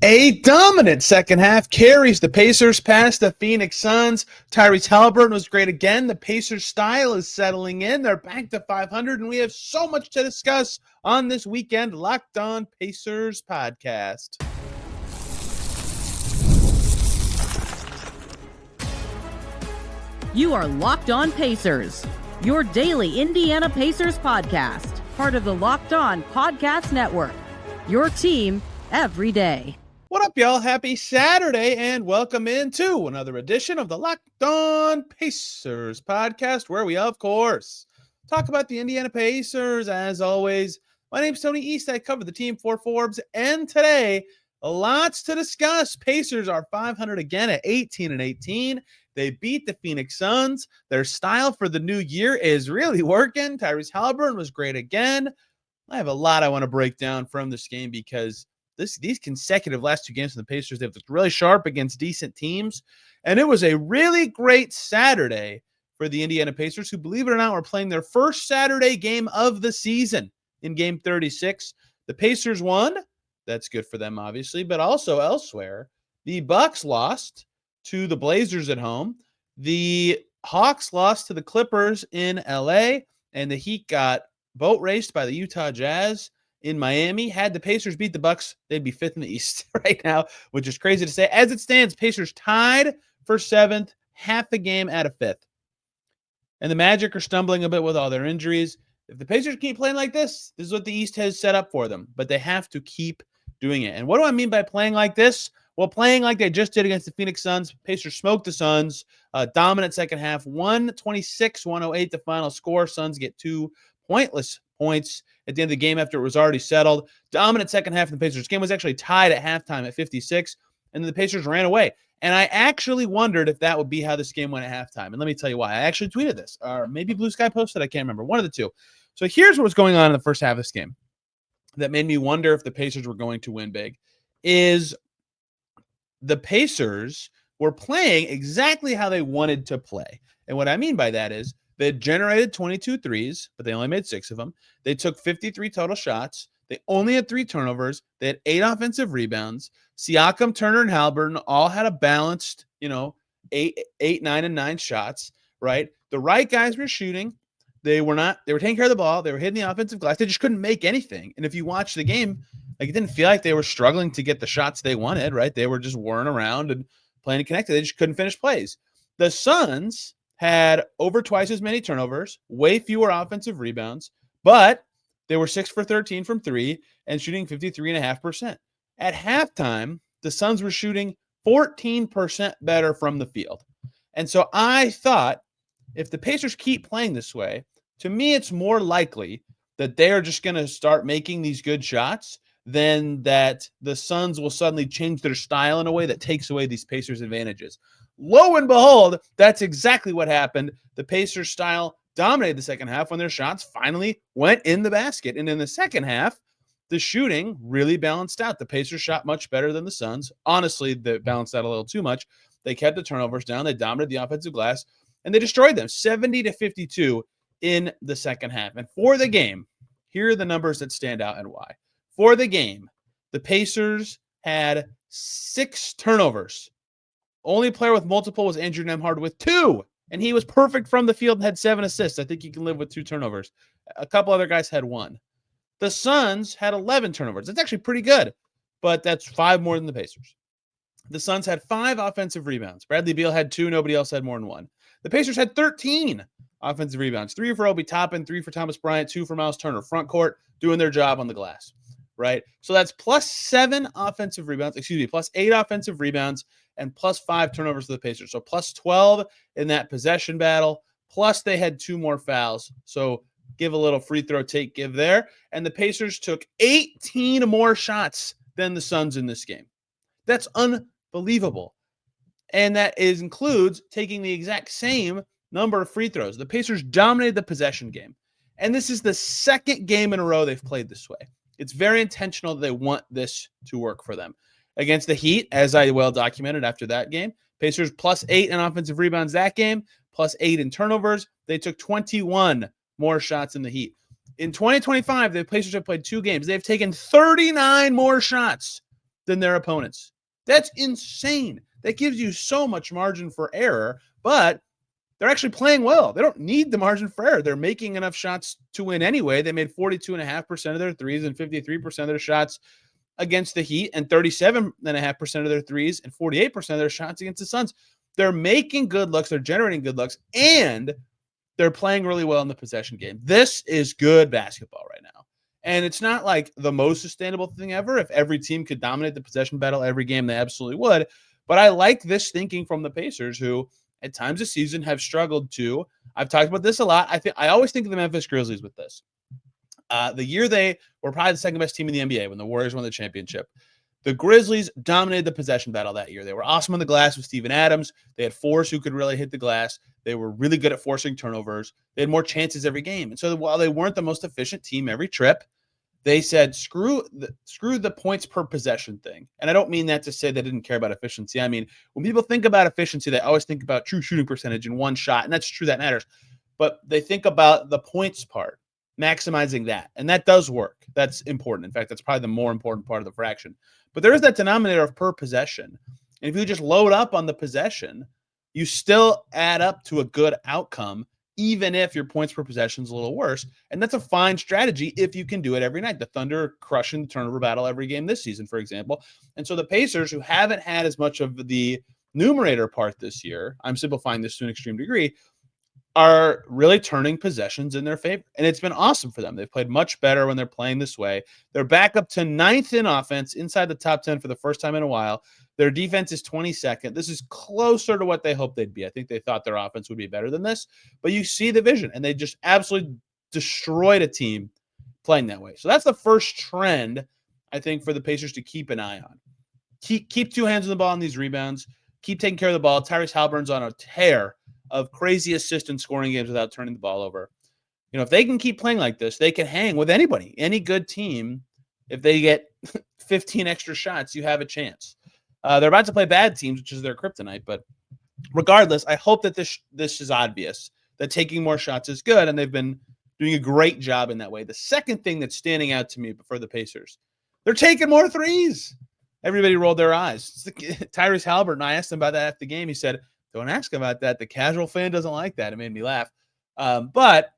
A dominant second half carries the Pacers past the Phoenix Suns. Tyrese Haliburton was great again. The Pacers style is settling in. They're back to 500, and we have so much to discuss on this weekend Locked On Pacers podcast. You are Locked On Pacers, your daily Indiana Pacers podcast, part of the Locked On Podcast Network, your team every day. What up, y'all? Happy Saturday, and welcome into another edition of the Locked On Pacers podcast, where we, of course, talk about the Indiana Pacers. As always, my name's Tony East. I cover the team for Forbes, and today, lots to discuss. Pacers are 500 again at 18-18. They beat the Phoenix Suns. Their style for the new year is really working. Tyrese Haliburton was great again. I have a lot I want to break down from this game because these consecutive last two games from the Pacers, they've looked really sharp against decent teams. And it was a really great Saturday for the Indiana Pacers, who, believe it or not, were playing their first Saturday game of the season in Game 36. The Pacers won. That's good for them, obviously. But also elsewhere, the Bucks lost to the Blazers at home. The Hawks lost to the Clippers in LA. And the Heat got boat raced by the Utah Jazz in Miami. Had the Pacers beat the Bucks, they'd be fifth in the East right now, which is crazy to say. As it stands, Pacers tied for seventh, half a game out of fifth. And the Magic are stumbling a bit with all their injuries. If the Pacers keep playing like this is what the East has set up for them. But they have to keep doing it. And what do I mean by playing like this? Well, playing like they just did against the Phoenix Suns. Pacers smoked the Suns. Dominant second half, 126-108 the final score. Suns get 2 pointless points at the end of the game after it was already settled. Dominant second half of the Pacers. Game was actually tied at halftime at 56, and then the Pacers ran away. And I actually wondered if that would be how this game went at halftime. And let me tell you why. I actually tweeted this, or maybe Blue Sky posted. I can't remember. One of the two. So here's what was going on in the first half of this game that made me wonder if the Pacers were going to win big. Is the Pacers were playing exactly how they wanted to play. And what I mean by that is they generated 22 threes, but they only made 6 of them. They took 53 total shots. They only had 3 turnovers. They had 8 offensive rebounds. Siakam, Turner, and Haliburton all had a balanced, 8, 9, and 9 shots, right? The right guys were shooting. They were taking care of the ball. They were hitting the offensive glass. They just couldn't make anything. And if you watch the game, it didn't feel like they were struggling to get the shots they wanted, right? They were just whirring around and playing connected. They just couldn't finish plays. The Suns had over twice as many turnovers, way fewer offensive rebounds, but they were 6 for 13 from 3 and shooting 53.5%. At halftime, the Suns were shooting 14% better from the field. And so I thought, if the Pacers keep playing this way, to me, it's more likely that they are just going to start making these good shots than that the Suns will suddenly change their style in a way that takes away these Pacers' advantages. Lo and behold, that's exactly what happened. The Pacers' style dominated the second half when their shots finally went in the basket. And in the second half, the shooting really balanced out. The Pacers shot much better than the Suns. Honestly, they balanced out a little too much. They kept the turnovers down. They dominated the offensive glass, and they destroyed them 70-52 in the second half. And for the game, here are the numbers that stand out and why. For the game, the Pacers had 6 turnovers. Only player with multiple was Andrew Nembhard with 2, and he was perfect from the field and had 7 assists. I think you can live with 2 turnovers. A couple other guys had 1. The Suns had 11 turnovers. That's actually pretty good, but that's 5 more than the Pacers. The Suns had 5 offensive rebounds. Bradley Beal had 2. Nobody else had more than 1. The Pacers had 13 offensive rebounds. 3 for Obi Toppin, 3 for Thomas Bryant, 2 for Myles Turner. Front court, doing their job on the glass, right? So that's plus 8 offensive rebounds, and plus 5 turnovers to the Pacers. So plus 12 in that possession battle. Plus they had 2 more fouls. So give a little free throw take give there. And the Pacers took 18 more shots than the Suns in this game. That's unbelievable. And that includes taking the exact same number of free throws. The Pacers dominated the possession game. And this is the second game in a row they've played this way. It's very intentional that they want this to work for them. Against the Heat, as I well documented after that game, Pacers plus 8 in offensive rebounds that game, plus 8 in turnovers. They took 21 more shots in the Heat. In 2025, the Pacers have played 2 games. They've taken 39 more shots than their opponents. That's insane. That gives you so much margin for error, but they're actually playing well. They don't need the margin for error. They're making enough shots to win anyway. They made 42.5% of their threes and 53% of their shots against the Heat and 37.5% of their threes and 48% of their shots against the Suns. They're making good looks. They're generating good looks, and they're playing really well in the possession game. This is good basketball right now. And it's not like the most sustainable thing ever. If every team could dominate the possession battle every game, they absolutely would. But I like this thinking from the Pacers, who at times this season have struggled to. I've talked about this a lot. I always think of the Memphis Grizzlies with this. The year they were probably the second best team in the NBA when the Warriors won the championship. The Grizzlies dominated the possession battle that year. They were awesome on the glass with Steven Adams. They had forwards who could really hit the glass. They were really good at forcing turnovers. They had more chances every game. And so while they weren't the most efficient team every trip, they said, screw the points per possession thing. And I don't mean that to say they didn't care about efficiency. I mean, when people think about efficiency, they always think about true shooting percentage in one shot. And that's true, that matters. But they think about the points part, maximizing that. And that does work. That's important. In fact, that's probably the more important part of the fraction. But there is that denominator of per possession. And if you just load up on the possession, you still add up to a good outcome, even if your points per possession is a little worse. And that's a fine strategy if you can do it every night. The Thunder crushing the turnover battle every game this season, for example. And so the Pacers, who haven't had as much of the numerator part this year, I'm simplifying this to an extreme degree, are really turning possessions in their favor. And it's been awesome for them. They've played much better when they're playing this way. They're back up to 9th in offense, inside the top 10 for the first time in a while. Their defense is 22nd. This is closer to what they hoped they'd be. I think they thought their offense would be better than this. But you see the vision, and they just absolutely destroyed a team playing that way. So that's the first trend, I think, for the Pacers to keep an eye on. Keep two hands on the ball on these rebounds. Keep taking care of the ball. Tyrese Haliburton's on a tear of crazy assist and scoring games without turning the ball over. You know, if they can keep playing like this, they can hang with anybody, any good team. If they get 15 extra shots, you have a chance. They're about to play bad teams, which is their kryptonite. But regardless, I hope that this is obvious, that taking more shots is good, and they've been doing a great job in that way. The second thing that's standing out to me for the Pacers, they're taking more threes. Everybody rolled their eyes. Tyrese Haliburton, I asked him about that after the game. He said, don't ask about that. The casual fan doesn't like that. It made me laugh. But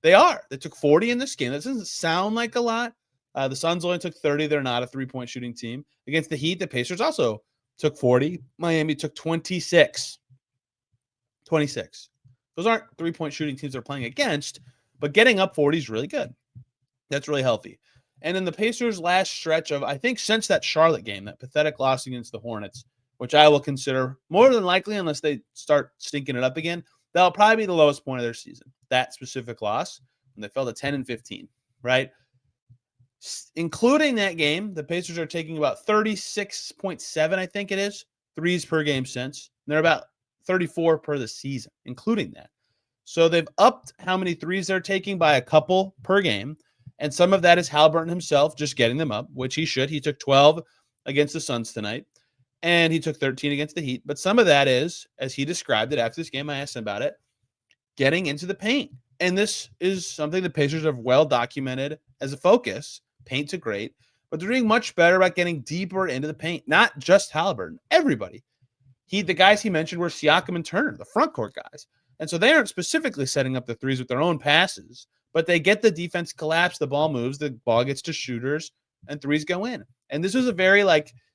they are. They took 40 in this game. That doesn't sound like a lot. The Suns only took 30. They're not a three-point shooting team. Against the Heat, the Pacers also took 40. Miami took 26. 26. Those aren't three-point shooting teams they're playing against, but getting up 40 is really good. That's really healthy. And in the Pacers' last stretch of, I think, since that Charlotte game, that pathetic loss against the Hornets, which I will consider more than likely, unless they start stinking it up again, that'll probably be the lowest point of their season, that specific loss, when they fell to 10-15, right? Including that game, the Pacers are taking about 36.7, I think it is, threes per game since. And they're about 34 per the season, including that. So they've upped how many threes they're taking by a couple per game. And some of that is Haliburton himself just getting them up, which he should. He took 12 against the Suns tonight, and he took 13 against the Heat. But some of that is, as he described it after this game, I asked him about it, getting into the paint. And this is something the Pacers have well documented as a focus. Paint's a great, but they're doing much better about getting deeper into the paint. Not just Haliburton, everybody. The guys he mentioned were Siakam and Turner, the front court guys. And so they aren't specifically setting up the threes with their own passes, but they get the defense collapse, the ball moves, the ball gets to shooters, and threes go in. And this was a very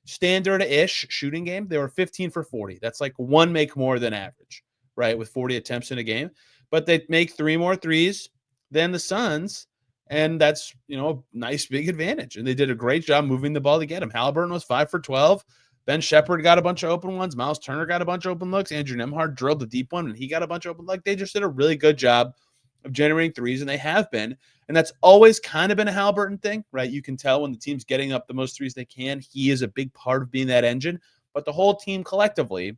standard-ish shooting game. They were 15 for 40. That's like one make more than average, right, with 40 attempts in a game. But they make 3 more threes than the Suns, and that's, a nice big advantage. And they did a great job moving the ball to get him. Haliburton was 5 for 12. Ben Shepherd got a bunch of open ones. Myles Turner got a bunch of open looks. Andrew Nembhard drilled the deep one, and he got a bunch of open. They just did a really good job of generating threes, and they have been. And that's always kind of been a Haliburton thing, right? You can tell when the team's getting up the most threes they can. He is a big part of being that engine. But the whole team collectively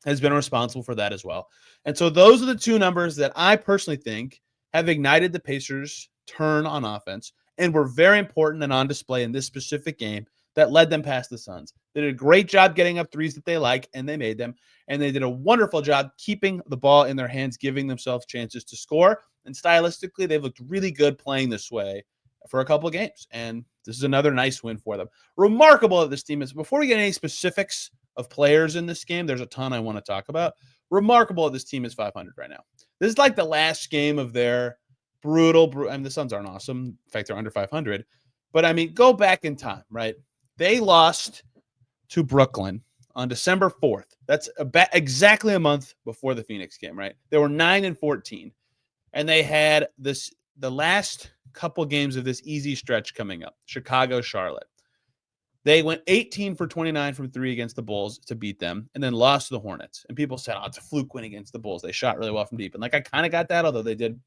has been responsible for that as well. And so those are the two numbers that I personally think have ignited the Pacers' turn on offense and were very important and on display in this specific game that led them past the Suns. They did a great job getting up threes that they like, and they made them. And they did a wonderful job keeping the ball in their hands, giving themselves chances to score. And stylistically, they've looked really good playing this way for a couple of games. And this is another nice win for them. Remarkable that this team is, before we get any specifics of players in this game, there's a ton I want to talk about. Remarkable that this team is 500 right now. This is like the last game of their brutal, I mean, the Suns aren't awesome. In fact, they're under 500. But, I mean, go back in time, right? They lost to Brooklyn on December 4th. That's exactly a month before the Phoenix game, right? They were 9-14. And they had the last couple games of this easy stretch coming up. Chicago, Charlotte. They went 18 for 29 from three against the Bulls to beat them, and then lost to the Hornets. And people said, oh, it's a fluke win against the Bulls. They shot really well from deep. And I kind of got that, although they did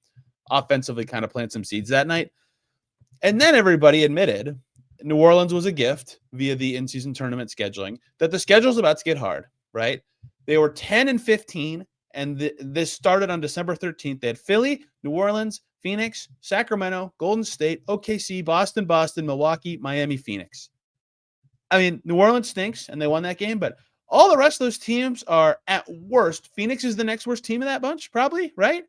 offensively kind of plant some seeds that night. And then everybody admitted New Orleans was a gift via the in-season tournament scheduling, that the schedule's about to get hard, right? They were 10-15, and this started on December 13th. They had Philly, New Orleans, Phoenix, Sacramento, Golden State, OKC, Boston, Milwaukee, Miami, Phoenix. I mean, New Orleans stinks, and they won that game, but all the rest of those teams are at worst. Phoenix is the next worst team in that bunch, probably, right?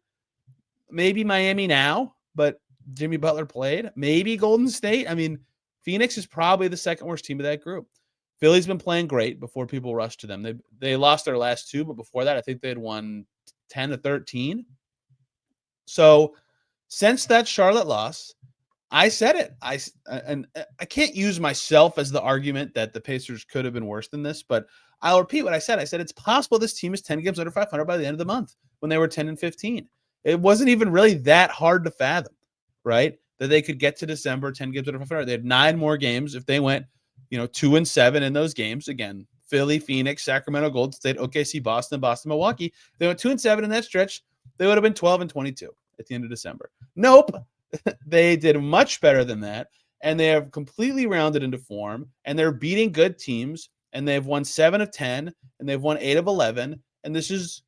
Maybe Miami now, but Jimmy Butler played. Maybe Golden State. I mean, Phoenix is probably the second worst team of that group. Philly's been playing great before people rushed to them. They lost their last two, but before that, I think they had won 10-13. So since that Charlotte loss, I said it. I can't use myself as the argument that the Pacers could have been worse than this, but I'll repeat what I said. I said it's possible this team is 10 games under 500 by the end of the month when they were 10-15. It wasn't even really that hard to fathom, right? That they could get to December 10 games under 500. They had 9 more games if they went, 2-7 in those games. Again, Philly, Phoenix, Sacramento, Golden State, OKC, Boston, Milwaukee. They went 2-7 in that stretch. They would have been 12-22 at the end of December. Nope. They did much better than that, and they have completely rounded into form, and they're beating good teams, and they've won 7 of 10, and they've won 8 of 11, and this is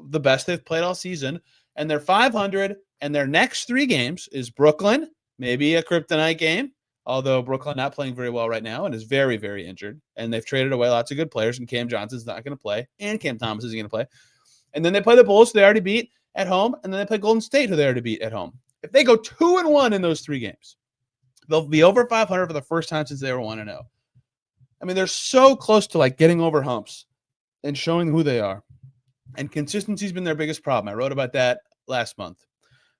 the best they've played all season, and they're 500, and their next 3 games is Brooklyn, maybe a kryptonite game, although Brooklyn not playing very well right now and is very, very injured, and they've traded away lots of good players, and Cam Johnson's not going to play, and Cam Thomas isn't going to play, and then they play the Bulls, who they already beat at home, and then they play Golden State, who they already beat at home. If they go 2-1 in those 3 games, they'll be over 500 for the first time since they were 1-0. I mean, they're so close to getting over humps and showing who they are. And consistency's been their biggest problem. I wrote about that last month.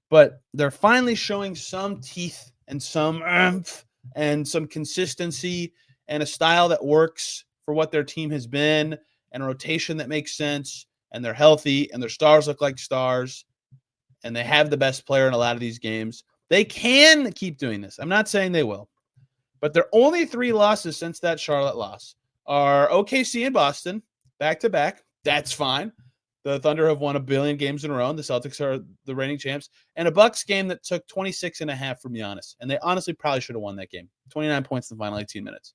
But they're finally showing some teeth and some oomph and some consistency and a style that works for what their team has been and a rotation that makes sense. And they're healthy and their stars look like stars. And they have the best player in a lot of these games. They can keep doing this. I'm not saying they will. But their only 3 losses since that Charlotte loss are OKC and Boston, back-to-back. That's fine. The Thunder have won 1 billion games in a row, and the Celtics are the reigning champs. And a Bucks game that took 26.5 from Giannis. And they honestly probably should have won that game. 29 points in the final 18 minutes.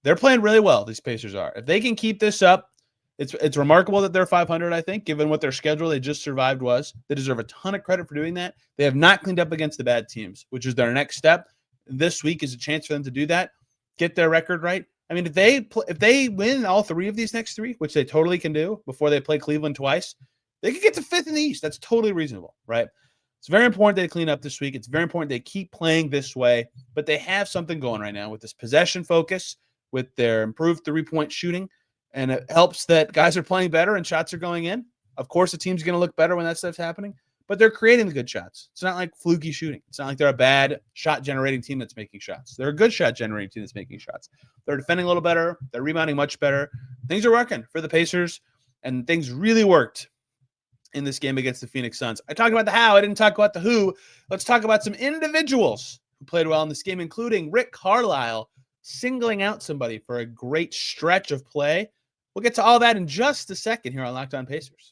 They're playing really well, these Pacers are. If they can keep this up, it's remarkable that they're 500, I think, given what their schedule they just survived was. They deserve a ton of credit for doing that. They have not cleaned up against the bad teams, which is their next step. This week is a chance for them to do that, get their record right. I mean, if they win all 3 of these next 3, which they totally can do before they play Cleveland twice, they could get to 5th in the East. That's totally reasonable, right? It's very important they clean up this week. It's very important they keep playing this way, but they have something going right now with this possession focus, with their improved 3-point shooting. And it helps that guys are playing better and shots are going in. Of course, the team's going to look better when that stuff's happening, but they're creating the good shots. It's not like fluky shooting. It's not like they're a bad shot-generating team that's making shots. They're a good shot-generating team that's making shots. They're defending a little better. They're rebounding much better. Things are working for the Pacers, and things really worked in this game against the Phoenix Suns. I talked about the how. I didn't talk about the who. Let's talk about some individuals who played well in this game, including Rick Carlisle singling out somebody for a great stretch of play. We'll get to all that in just a second here on Locked On Pacers.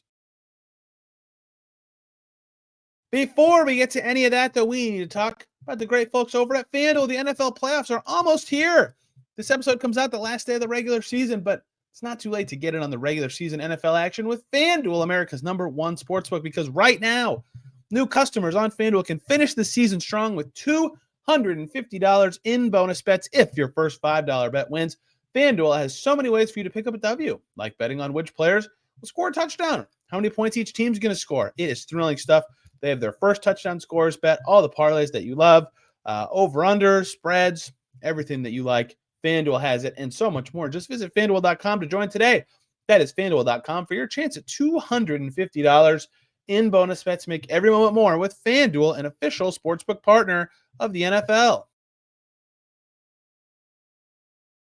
Before we get to any of that, though, we need to talk about the great folks over at FanDuel. The NFL playoffs are almost here. This episode comes out the last day of the regular season, but it's not too late to get in on the regular season NFL action with FanDuel, America's #1 sportsbook, because right now, new customers on FanDuel can finish the season strong with $250 in bonus bets if your first $5 bet wins. FanDuel has so many ways for you to pick up a W, like betting on which players will score a touchdown, how many points each team's going to score. It is thrilling stuff. They have their first touchdown scorers bet, all the parlays that you love, over-under, spreads, everything that you like. FanDuel has it and so much more. Just visit FanDuel.com to join today. That is FanDuel.com for your chance at $250 in bonus bets. Make every moment more with FanDuel, an official sportsbook partner of the NFL.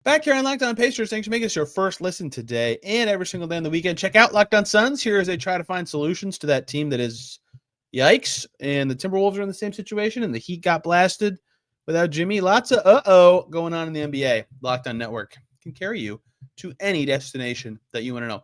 Back here on Locked On Pacers, thanks for making us your first listen today and every single day on the weekend. Check out Locked On Suns here as they try to find solutions to that team that is yikes. And the Timberwolves are in the same situation, and the Heat got blasted without Jimmy. Lots of going on in the NBA. Locked On Network can carry you to any destination that you want to know.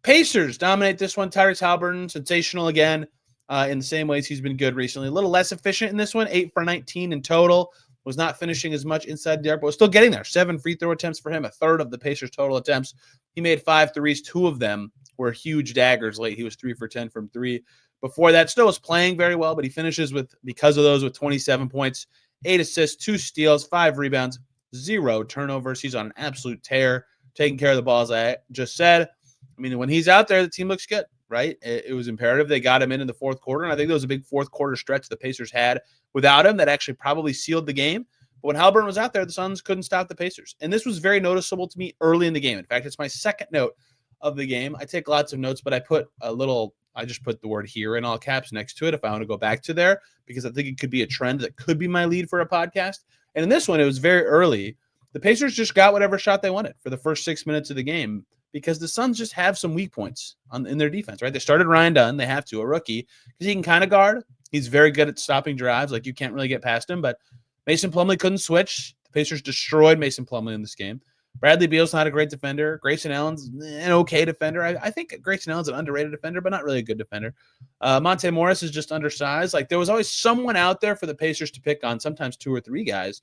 Pacers dominate this one. Tyrese Haliburton, sensational again in the same ways he's been good recently. A little less efficient in this one, 8 for 19 in total. Was not finishing as much inside the arc, but was still getting there. 7 free throw attempts for him, a third of the Pacers' total attempts. He made 5 threes. 2 of them were huge daggers late. He was 3 for 10 from 3. Before that, still was playing very well, but he finishes because of those with 27 points, 8 assists, 2 steals, 5 rebounds, 0 turnovers. He's on an absolute tear, taking care of the ball, as I just said. I mean, when he's out there, the team looks good, right? It was imperative. They got him in the fourth quarter, and I think there was a big fourth quarter stretch the Pacers had without him that actually probably sealed the game. But when Haliburton was out there, the Suns couldn't stop the Pacers. And this was very noticeable to me early in the game. In fact, it's my second note of the game. I take lots of notes, but I just put the word here in all caps next to it if I want to go back to there, because I think it could be a trend that could be my lead for a podcast. And in this one, it was very early. The Pacers just got whatever shot they wanted for the first 6 minutes of the game because the Suns just have some weak points in their defense, right? They started Ryan Dunn. They have to, a rookie, because he can kind of guard. He's very good at stopping drives. Like, you can't really get past him, but Mason Plumlee couldn't switch. The Pacers destroyed Mason Plumlee in this game. Bradley Beal's not a great defender. Grayson Allen's an okay defender. I think Grayson Allen's an underrated defender, but not really a good defender. Monte Morris is just undersized. Like, there was always someone out there for the Pacers to pick on, sometimes 2 or 3 guys,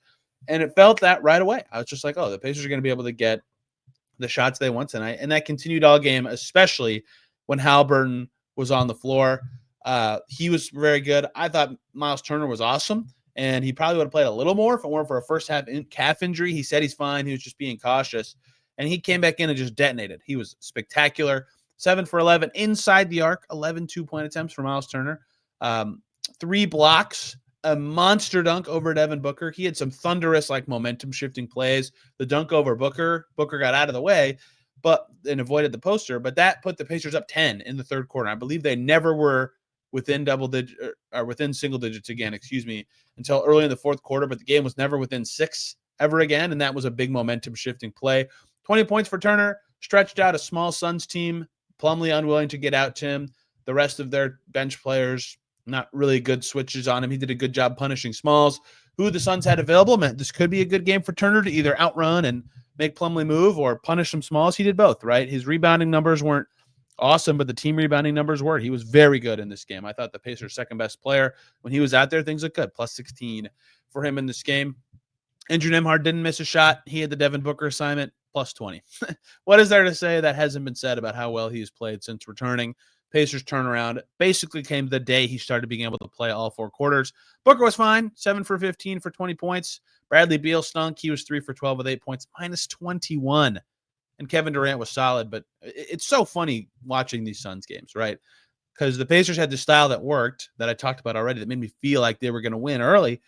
and it felt that right away. I was just like, oh, the Pacers are going to be able to get the shots they want tonight, and that continued all game, especially when Haliburton was on the floor. He was very good. I thought Myles Turner was awesome, and he probably would have played a little more if it weren't for a first half calf injury. He said he's fine. He was just being cautious, and he came back in and just detonated. He was spectacular. 7 for 11 inside the arc, 11 two-point attempts for Myles Turner. 3 blocks, a monster dunk over Devin Booker. He had some thunderous, like, momentum-shifting plays. The dunk over Booker got out of the way and avoided the poster, but that put the Pacers up 10 in the third quarter. I believe they never were within within single digits again, until early in the fourth quarter, but the game was never within 6 ever again, and that was a big momentum-shifting play. 20 points for Turner, stretched out a small Suns team, Plumlee unwilling to get out to him. The rest of their bench players, not really good switches on him. He did a good job punishing Smalls, who the Suns had available. Meant this could be a good game for Turner to either outrun and make Plumlee move or punish some Smalls. He did both, right? His rebounding numbers weren't awesome, but the team rebounding numbers were. He was very good in this game. I thought the Pacers' second best player, when he was out there, things looked good. Plus 16 for him in this game. Andrew Nembhard didn't miss a shot. He had the Devin Booker assignment, plus 20. What is there to say that hasn't been said about how well he's played since returning? Pacers turnaround basically came the day he started being able to play all 4 quarters. Booker was fine, 7 for 15 for 20 points. Bradley Beal stunk. He was 3 for 12 with 8 points, minus 21. And Kevin Durant was solid, but it's so funny watching these Suns games, right? Because the Pacers had the style that worked, that I talked about already, that made me feel like they were going to win early.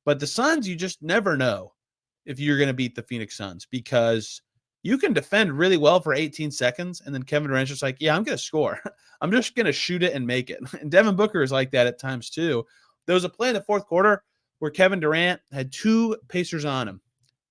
But the Suns, you just never know if you're going to beat the Phoenix Suns, because you can defend really well for 18 seconds, and then Kevin Durant's just like, yeah, I'm going to score. I'm just going to shoot it and make it. And Devin Booker is like that at times too. There was a play in the fourth quarter where Kevin Durant had 2 Pacers on him,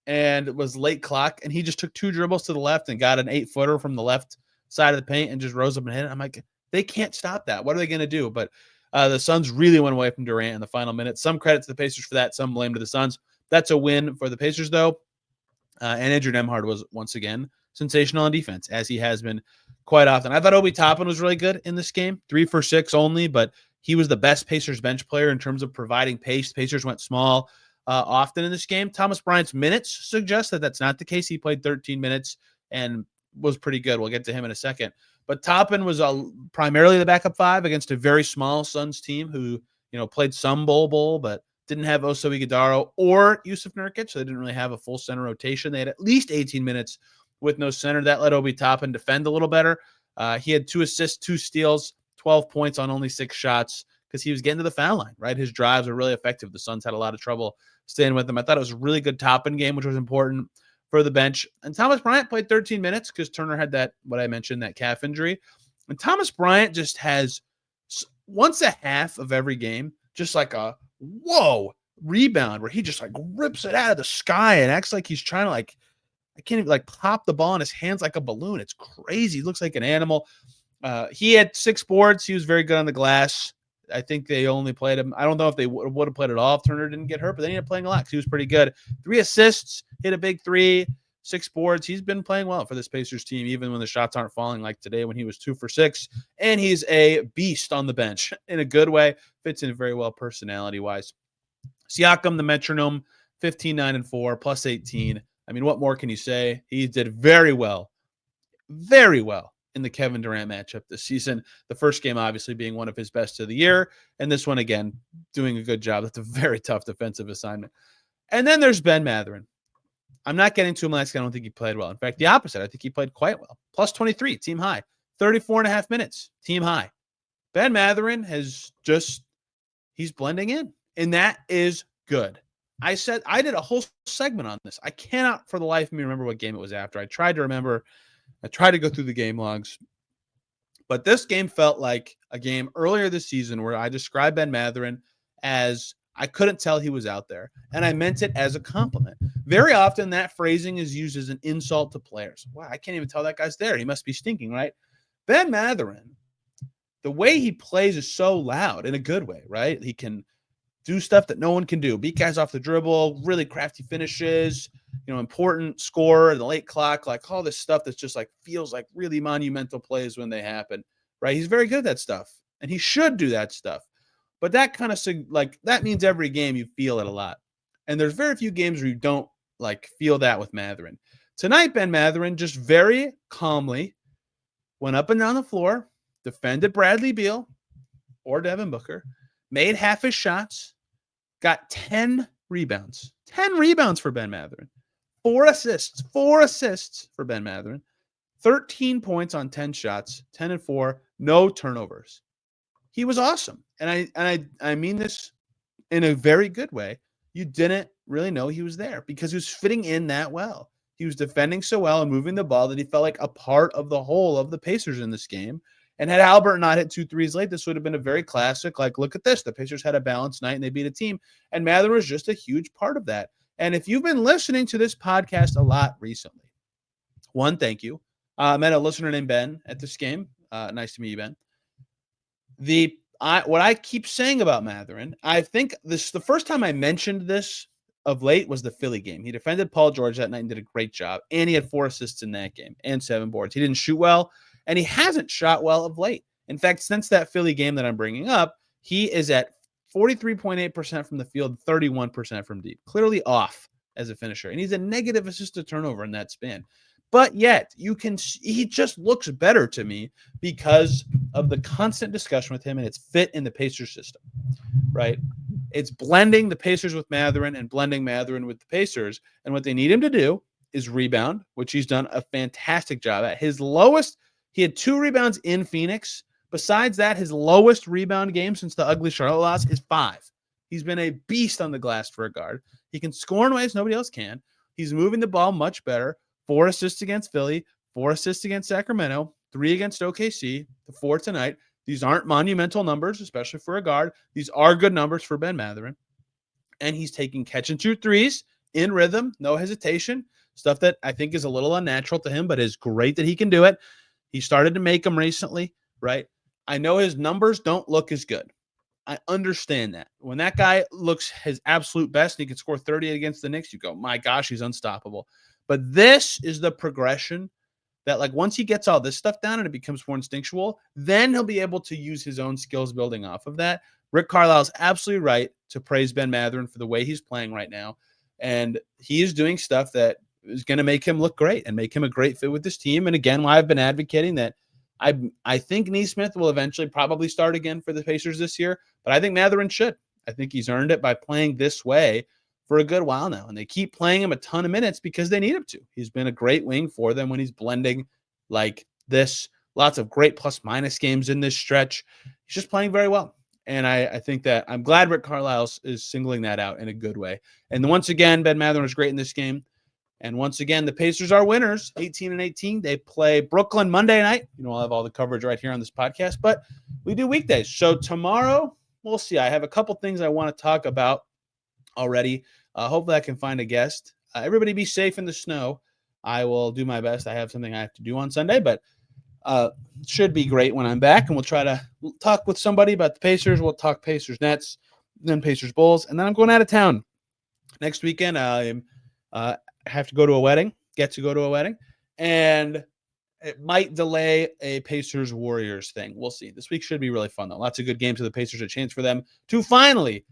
and it was late clock, and he just took 2 dribbles to the left and got an 8-footer from the left side of the paint and just rose up and hit it. I'm like, they can't stop that. What are they going to do? But the Suns really went away from Durant in the final minute. Some credit to the Pacers for that, some blame to the Suns. That's a win for the Pacers, though. And Andrew Nembhard was, once again, sensational on defense, as he has been quite often. I thought Obi Toppin was really good in this game, 3 for 6 only, but he was the best Pacers bench player in terms of providing pace. Pacers went small often in this game. Thomas Bryant's minutes suggest that that's not the case. He played 13 minutes and was pretty good. We'll get to him in a second. But Toppin was primarily the backup 5 against a very small Suns team who, played some bowl, but didn't have Oso Ighodaro or Yusuf Nurkic, so they didn't really have a full center rotation. They had at least 18 minutes with no center. That let Obi Toppin defend a little better. He had 2 assists, 2 steals, 12 points on only 6 shots. because he was getting to the foul line, right? His drives were really effective. The Suns had a lot of trouble staying with him. I thought it was a really good top-end game, which was important for the bench. And Thomas Bryant played 13 minutes because Turner had that, what I mentioned, that calf injury. And Thomas Bryant just has once a half of every game, just like a whoa rebound where he just like rips it out of the sky and acts like he's trying to I can't even pop the ball in his hands like a balloon. It's crazy. He looks like an animal. He had 6 boards. He was very good on the glass. I think they only played him. I don't know if they would have played it all if Turner didn't get hurt, but they ended up playing a lot because he was pretty good. 3 assists, hit a big 3, 6 boards. He's been playing well for this Pacers team, even when the shots aren't falling like today when he was 2 for 6. And he's a beast on the bench in a good way. Fits in very well personality-wise. Siakam, the metronome, 15, 9, and 4, plus 18. I mean, what more can you say? He did very well in the Kevin Durant matchup this season. The first game, obviously, being one of his best of the year. And this one, again, doing a good job. That's a very tough defensive assignment. And then there's Ben Mathurin. I'm not getting to him last game. I don't think he played well. In fact, the opposite. I think he played quite well. Plus 23, team high. 34.5 minutes, team high. Ben Mathurin he's blending in. And that is good. I did a whole segment on this. I cannot for the life of me remember what game it was after. I tried to remember. I tried to go through the game logs. But this game felt like a game earlier this season where I described Ben Mathurin as I couldn't tell he was out there. And I meant it as a compliment. Very often that phrasing is used as an insult to players. Wow, I can't even tell that guy's there. He must be stinking, right? Ben Mathurin, the way he plays is so loud in a good way, right? He can do stuff that no one can do. Beat guys off the dribble, really crafty finishes, important score in the late clock, like all this stuff that's just feels like really monumental plays when they happen, right? He's very good at that stuff, and he should do that stuff. But that kind of that means every game you feel it a lot. And there's very few games where you don't feel that with Mathurin. Tonight, Ben Mathurin just very calmly went up and down the floor, defended Bradley Beal or Devin Booker, made half his shots, got 10 rebounds. 10 rebounds for Ben Mathurin. 4 assists for Ben Mathurin. 13 points on 10 shots, 10 and 4, no turnovers. He was awesome. And I mean this in a very good way. You didn't really know he was there because he was fitting in that well. He was defending so well and moving the ball that he felt like a part of the whole of the Pacers in this game. And had Haliburton not hit 2 threes late, this would have been a very classic, look at this. The Pacers had a balanced night and they beat a team. And Mathurin was just a huge part of that. And if you've been listening to this podcast a lot recently, one, thank you. I met a listener named Ben at this game. Nice to meet you, Ben. What I keep saying about Mathurin, I think the first time I mentioned this of late was the Philly game. He defended Paul George that night and did a great job. And he had 4 assists in that game and 7 boards. He didn't shoot well. And he hasn't shot well of late. In fact, since that Philly game that I'm bringing up, he is at 43.8% from the field, 31% from deep. Clearly off as a finisher. And he's a negative assist to turnover in that span. But yet, he just looks better to me because of the constant discussion with him and its fit in the Pacers system, right? It's blending the Pacers with Mathurin and blending Mathurin with the Pacers. And what they need him to do is rebound, which he's done a fantastic job at. His lowest, he had 2 rebounds in Phoenix. Besides that, his lowest rebound game since the ugly Charlotte loss is 5. He's been a beast on the glass for a guard. He can score in ways nobody else can. He's moving the ball much better. 4 assists against Philly, 4 assists against Sacramento, 3 against OKC, the 4 tonight. These aren't monumental numbers, especially for a guard. These are good numbers for Ben Mathurin. And he's taking catch-and-shoot threes in rhythm, no hesitation, stuff that I think is a little unnatural to him, but is great that he can do it. He started to make them recently, right? I know his numbers don't look as good. I understand that. When that guy looks his absolute best and he can score 38 against the Knicks, you go, my gosh, he's unstoppable. But this is the progression that once he gets all this stuff down and it becomes more instinctual, then he'll be able to use his own skills building off of that. Rick Carlisle's absolutely right to praise Ben Mathurin for the way he's playing right now. And he is doing stuff that is going to make him look great and make him a great fit with this team. And again, why I've been advocating that I think Nesmith will eventually probably start again for the Pacers this year, but I think Mathurin should. I think he's earned it by playing this way for a good while now. And they keep playing him a ton of minutes because they need him to. He's been a great wing for them when he's blending like this. Lots of great plus-minus games in this stretch. He's just playing very well. And I think that I'm glad Rick Carlisle is singling that out in a good way. And once again, Ben Mathurin was great in this game. And once again, the Pacers are winners, 18-18. They play Brooklyn Monday night. I'll have all the coverage right here on this podcast, but we do weekdays. So tomorrow, we'll see. I have a couple things I want to talk about already. Hopefully I can find a guest. Everybody be safe in the snow. I will do my best. I have something I have to do on Sunday, but should be great when I'm back. And we'll try to talk with somebody about the Pacers. We'll talk Pacers Nets, then Pacers Bulls. And then I'm going out of town next weekend. I have to go to a wedding, and it might delay a Pacers Warriors thing. We'll see. This week should be really fun, though. Lots of good games for the Pacers, a chance for them to finally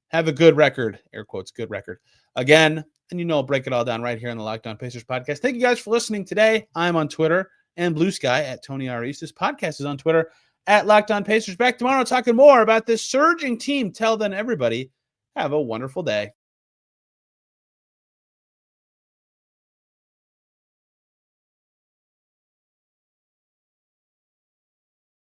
have a good record, air quotes, good record again. And I'll break it all down right here on the Locked On Pacers podcast. Thank you guys for listening today. I'm on Twitter and Blue Sky at Tony R. East. This podcast is on Twitter at Locked On Pacers. Back tomorrow talking more about this surging team. Till then, everybody, have a wonderful day.